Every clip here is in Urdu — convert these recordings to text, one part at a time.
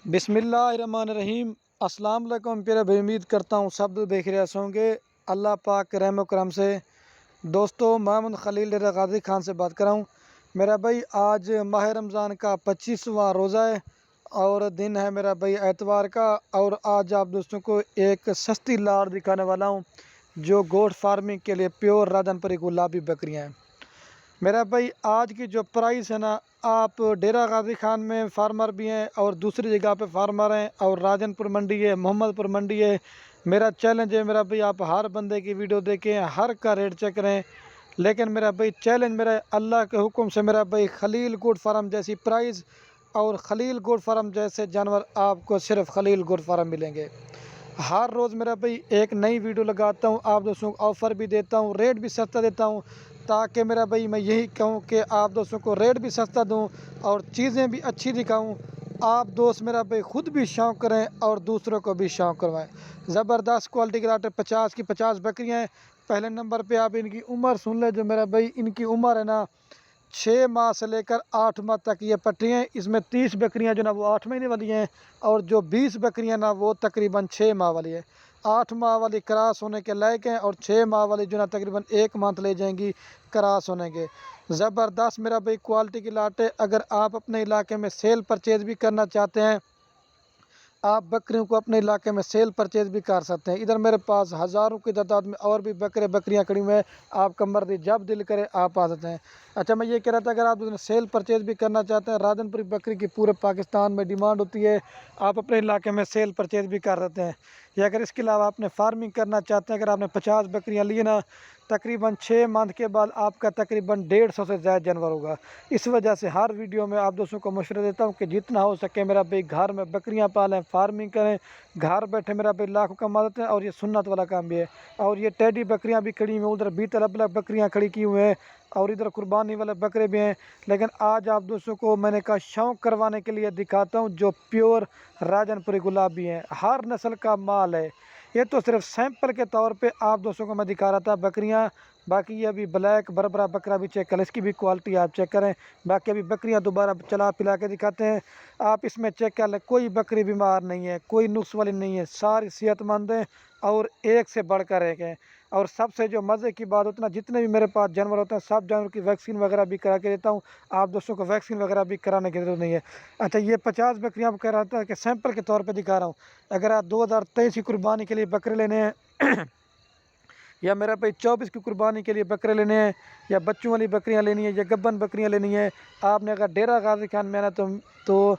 بسم اللہ الرحمن الرحیم۔ السلام علیکم پیارے بھائی، امید کرتا ہوں سب دیکھ رہے ہوں گے اللہ پاک رحم و کرم سے۔ دوستو، محمد خلیل ڈیرہ غازی خان سے بات کر رہا ہوں۔ میرا بھائی، آج ماہ رمضان کا 25واں روزہ ہے اور دن ہے میرا بھائی اتوار کا، اور آج آپ دوستوں کو ایک سستی لاڑ دکھانے والا ہوں جو گوٹ فارمنگ کے لیے پیور راجن پوری گلابی بکریاں ہیں۔ میرا بھائی، آج کی جو پرائس ہے نا، آپ ڈیرہ غازی خان میں فارمر بھی ہیں اور دوسری جگہ پہ فارمر ہیں، اور راجن پور منڈی ہے، محمد پور منڈی ہے۔ میرا چیلنج ہے میرا بھائی، آپ ہر بندے کی ویڈیو دیکھیں، ہر کا ریٹ چیک کریں، لیکن میرا بھائی چیلنج میرا اللہ کے حکم سے میرا بھائی خلیل گوٹ فارم جیسی پرائز اور خلیل گوٹ فارم جیسے جانور آپ کو صرف خلیل گوٹ فارم ملیں گے۔ ہر روز میرا بھائی ایک نئی ویڈیو لگاتا ہوں، آپ دوستوں کو آفر بھی دیتا ہوں، ریٹ بھی سستا دیتا ہوں، تاکہ میرا بھائی میں یہی کہوں کہ آپ دوستوں کو ریٹ بھی سستا دوں اور چیزیں بھی اچھی دکھاؤں۔ آپ دوست میرا بھائی خود بھی شوق کریں اور دوسروں کو بھی شوق کروائیں۔ زبردست کوالٹی کے لاٹ 50 کی 50 بکریاں ہیں۔ پہلے نمبر پہ آپ ان کی عمر سن لیں، جو میرا بھائی ان کی عمر ہے نا 6 ماہ سے لے کر 8 ماہ تک یہ پٹری ہیں۔ اس میں 30 بکریاں جو نا وہ 8 مہینے والی ہیں، اور جو 20 بکریاں نا وہ تقریباً 6 ماہ والی ہے۔ 8 ماہ والی کراس ہونے کے لائق ہیں، اور 6 ماہ والی جو نا تقریباً 1 منتھ لے جائیں گی کراس ہونے کے۔ زبردست میرا بھائی کوالٹی کی لاٹ ہے۔ اگر آپ اپنے علاقے میں سیل پرچیز بھی کرنا چاہتے ہیں، آپ بکریوں کو اپنے علاقے میں سیل پرچیز بھی کر سکتے ہیں۔ ادھر میرے پاس ہزاروں کی تعداد میں اور بھی بکریاں کھڑی ہوئی ہیں، آپ کا مرضی جب دل کرے آپ آ سکتے ہیں۔ اچھا، میں یہ کہہ رہا تھا، اگر آپ سیل پرچیز بھی کرنا چاہتے ہیں، راجن پوری بکری کی پورے پاکستان میں ڈیمانڈ ہوتی ہے، آپ اپنے علاقے میں سیل پرچیز بھی کر سکتے ہیں۔ یا اگر اس کے علاوہ آپ نے فارمنگ کرنا چاہتے ہیں، اگر آپ نے 50 بکریاں لی نا، تقریباً 6 منتھ کے بعد آپ کا تقریباً 150 سے زائد جانور ہوگا۔ اس وجہ سے ہر ویڈیو میں آپ دوستوں کو مشورہ دیتا ہوں کہ جتنا ہو سکے میرا بھائی گھر میں بکریاں پالیں، فارمنگ کریں، گھر بیٹھے میرا بھائی لاکھوں کما لیتے ہیں، اور یہ سنت والا کام بھی ہے۔ اور یہ ٹیڈی بکریاں بھی کھڑی ہوئی ہیں، ادھر 20 الگ الگ بکریاں کھڑی کی ہوئے ہیں، اور ادھر قربانی والے بکرے بھی ہیں۔ لیکن آج آپ دوستوں کو میں نے کہا شوق کروانے کے لیے دکھاتا ہوں جو پیور راجن پوری گلابی ہیں، ہر نسل کا مال ہے۔ یہ تو صرف سیمپل کے طور پہ آپ دوستوں کو میں دکھا رہا تھا بکریاں، باقی یہ ابھی بلیک بربرا بکرا بھی چیک کریں، اس کی بھی کوالٹی آپ چیک کریں۔ باقی ابھی بکریاں دوبارہ چلا پلا کے دکھاتے ہیں، آپ اس میں چیک کر لیں، کوئی بکری بیمار نہیں ہے، کوئی نقص والی نہیں ہے، ساری صحت مند ہیں اور ایک سے بڑھ کر ایک ہیں۔ اور سب سے جو مزے کی بات ہوتی ہے نا، جتنے بھی میرے پاس جانور ہوتے ہیں سب جانور کی ویکسین وغیرہ بھی کرا کے دیتا ہوں، آپ دوستوں کو ویکسین وغیرہ بھی کرانے کی ضرورت نہیں ہے۔ اچھا، یہ 50 بکریاں آپ کہہ رہا تھا کہ سیمپل کے طور پہ دکھا رہا ہوں۔ اگر آپ 2023 کی قربانی کے لیے بکرے لینے ہیں یا میرا بھائی 24 کی قربانی کے لیے بکرے لینے ہیں، یا بچوں والی بکریاں لینی ہیں، یا گبن بکریاں لینی ہیں، آپ نے اگر ڈیرہ غازی خان میں آنا تو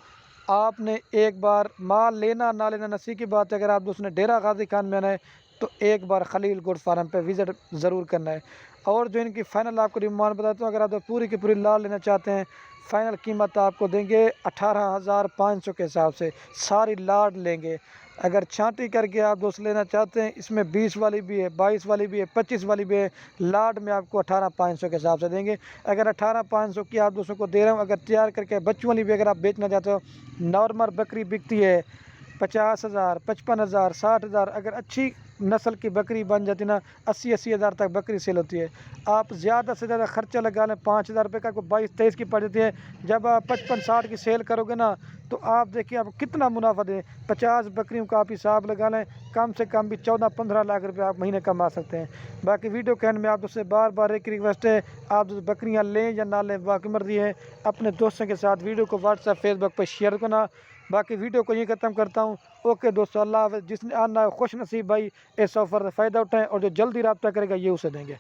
آپ نے ایک بار مال لینا نہ لینا نصیب کی بات ہے۔ اگر آپ دوست نے ڈیرہ غازی خان میں آنا ہے تو ایک بار خلیل گوٹ فارم پہ وزٹ ضرور کرنا ہے۔ اور جو ان کی فائنل آپ کو ڈیمانڈ بتاتا ہوں، اگر آپ پوری کی پوری لاڑ لینا چاہتے ہیں، فائنل قیمت آپ کو دیں گے 18,500 کے حساب سے، ساری لاڑ لیں گے۔ اگر چھانٹی کر کے آپ دوست لینا چاہتے ہیں، اس میں 20 والی بھی ہے، 22 والی بھی ہے، 25 والی بھی ہے، لاٹ میں آپ کو 18,500 کے حساب سے دیں گے۔ اگر 18,500 کی آپ دوستوں کو دے رہا ہوں، اگر تیار کر کے بچوں والی بھی اگر آپ بیچنا چاہتے ہو، نارمل بکری بکتی ہے 50,000، 55,000، 60,000۔ اگر اچھی نسل کی بکری بن جاتی نا 80,000 تک بکری سیل ہوتی ہے۔ آپ زیادہ سے زیادہ خرچہ لگا لیں، 5,000 روپے کا کوئی 22-23 کی پڑ جاتی ہے، جب آپ 55-60 کی سیل کرو گے نا تو آپ دیکھیں آپ کتنا منافع دیں۔ 50 بکریوں کا آپ حساب لگا لیں، کم سے کم بھی 14-15 لاکھ روپے آپ مہینے کما سکتے ہیں۔ باقی ویڈیو کے اینڈ میں آپ سے بار بار ایک ریکویسٹ ہے، آپ بکریاں لیں یا نہ لیں باقی مرضی ہے، اپنے دوستوں کے ساتھ ویڈیو کو واٹس ایپ فیس بک پہ شیئر کرنا۔ باقی ویڈیو کو یہ ختم کرتا ہوں۔ اوکے دوستو، اللہ حافظ۔ جس نے آنا ہے خوش نصیب بھائی اس آفر سے فائدہ اٹھائیں، اور جو جلدی رابطہ کرے گا یہ اسے دیں گے۔